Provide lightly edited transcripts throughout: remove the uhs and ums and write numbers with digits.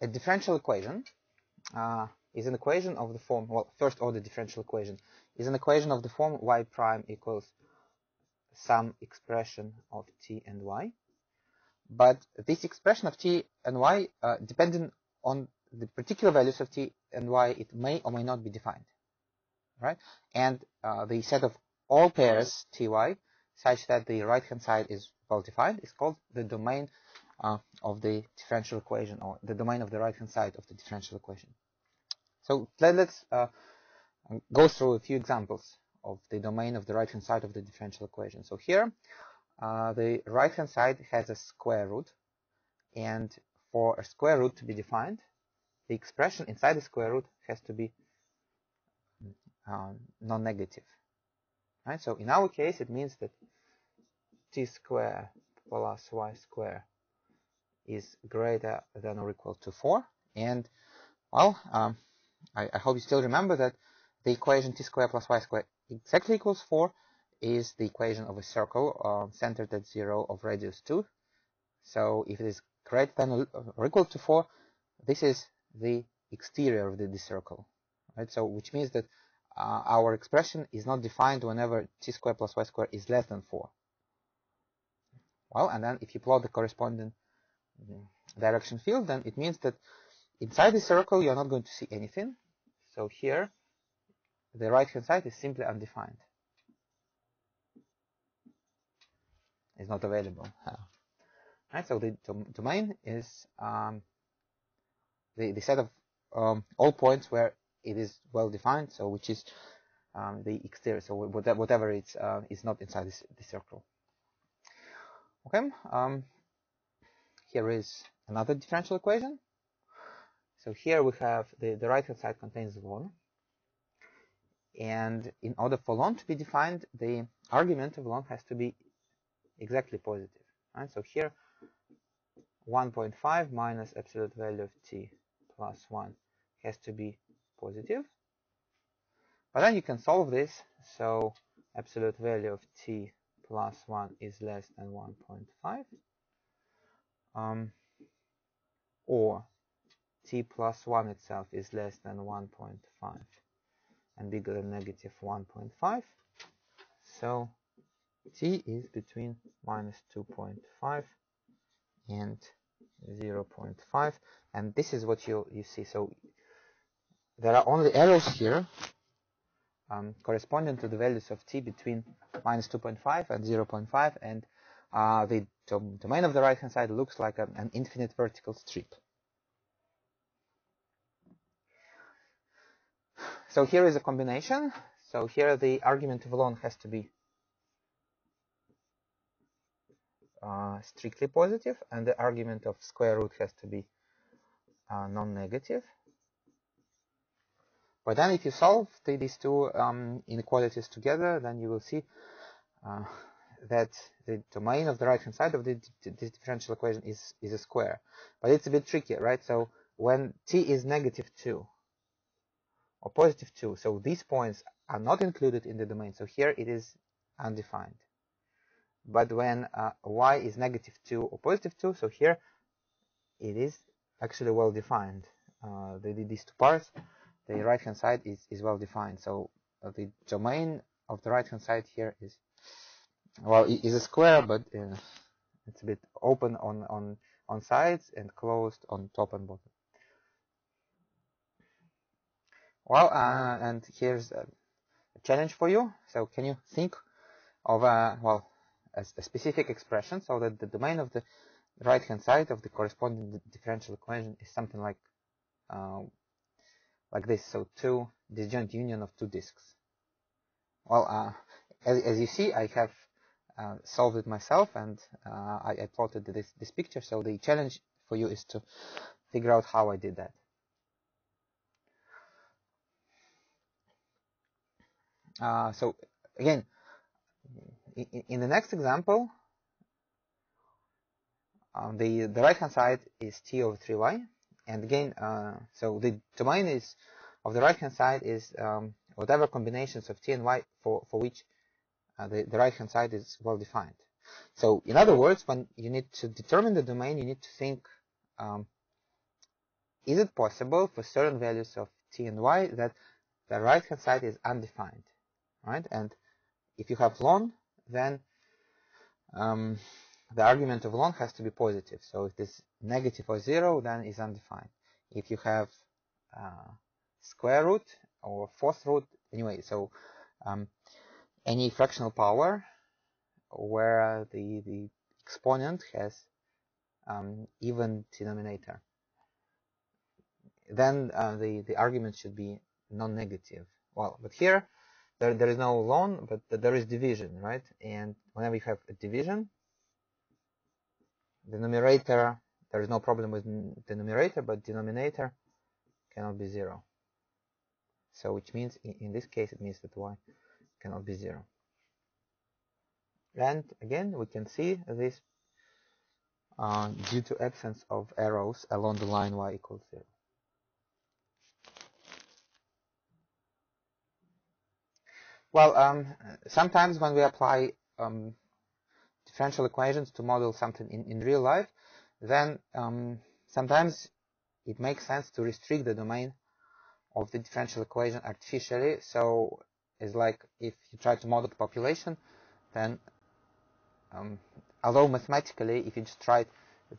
a differential equation is an equation of the form, well, first order differential equation is an equation of the form y prime equals some expression of t and y. But this expression of t and y, depending on the particular values of t and y, it may or may not be defined, right? And the set of all pairs ty such that the right-hand side is well defined is called the domain of the differential equation, or the domain of the right-hand side of the differential equation. So let's go through a few examples of the domain of the right-hand side of the differential equation. So here, the right-hand side has a square root, and for a square root to be defined, the expression inside the square root has to be non-negative, right? So in our case, it means that t squared plus y squared is greater than or equal to 4. And, well, I hope you still remember that the equation t squared plus y squared exactly equals 4 is the equation of a circle centered at 0 of radius 2. So if it is greater than or equal to 4, this is the exterior of the circle, right? So which means that our expression is not defined whenever t squared plus y squared is less than 4. Well, and then if you plot the corresponding direction field, then it means that inside the circle you're not going to see anything. So here the right hand side is simply undefined. It's not available. Right, so the domain is the set of all points where it is well defined, so which is the exterior, so whatever it's is not inside the circle. Okay, here is another differential equation. So here we have the right hand side contains ln, and in order for ln to be defined, the argument of ln has to be exactly positive, right? So here 1.5 minus absolute value of t plus 1 has to be positive. But then you can solve this, so absolute value of t plus 1 is less than 1.5, or t plus 1 itself is less than 1.5 and bigger than negative 1.5. So t is between minus 2.5 and 0.5, and this is what you see. So there are only arrows here corresponding to the values of t between minus 2.5 and 0.5, and the domain of the right hand side looks like an infinite vertical strip. So here is a combination. So here the argument of ln has to be strictly positive, and the argument of square root has to be non-negative. But then if you solve these two inequalities together, then you will see that the domain of the right hand side of this differential equation is a square. But it's a bit tricky, right? So when t is negative 2 or positive 2, so these points are not included in the domain. So here it is undefined. But when y is negative 2 or positive 2, so here it is actually well defined. These two parts, the right hand side is well defined. So the domain of the right hand side here is, well, it is a square, but it's a bit open on sides and closed on top and bottom. Well, and here's a challenge for you. So can you think of a specific expression so that the domain of the right hand side of the corresponding differential equation is something like this? So two disjoint union of two disks. Well, as you see, I have solved it myself, and I plotted this picture. So the challenge for you is to figure out how I did that. So again, in the next example, the right hand side is t over 3y, and again, so the domain is of the right hand side is whatever combinations of t and y for which the right hand side is well defined. So in other words, when you need to determine the domain, you need to think is it possible for certain values of t and y that the right-hand side is undefined, right? And if you have ln, then the argument of ln has to be positive. So if it's negative or 0, then it's undefined. If you have square root or fourth root, anyway, so any fractional power where the exponent has even denominator, then the argument should be non-negative. Well, but here there is no ln, but there is division, right? And whenever you have a division, the numerator, there is no problem with the numerator, but denominator cannot be 0. So which means, in this case, it means that y cannot be 0. And again, we can see this due to absence of arrows along the line y equals 0. Well, sometimes when we apply differential equations to model something in real life, then sometimes it makes sense to restrict the domain of the differential equation artificially. So it's like if you try to model the population, then although mathematically, if you just write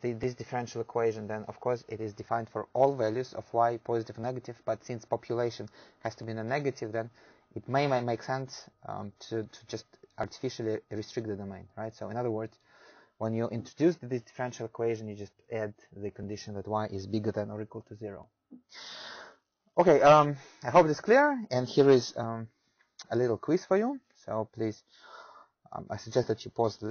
this differential equation, then of course it is defined for all values of y, positive and negative, but since population has to be in a negative, then it may make sense to just artificially restrict the domain, right? So in other words, when you introduce this differential equation, you just add the condition that y is bigger than or equal to 0. Okay, I hope this is clear, and here is a little quiz for you. So please, I suggest that you pause the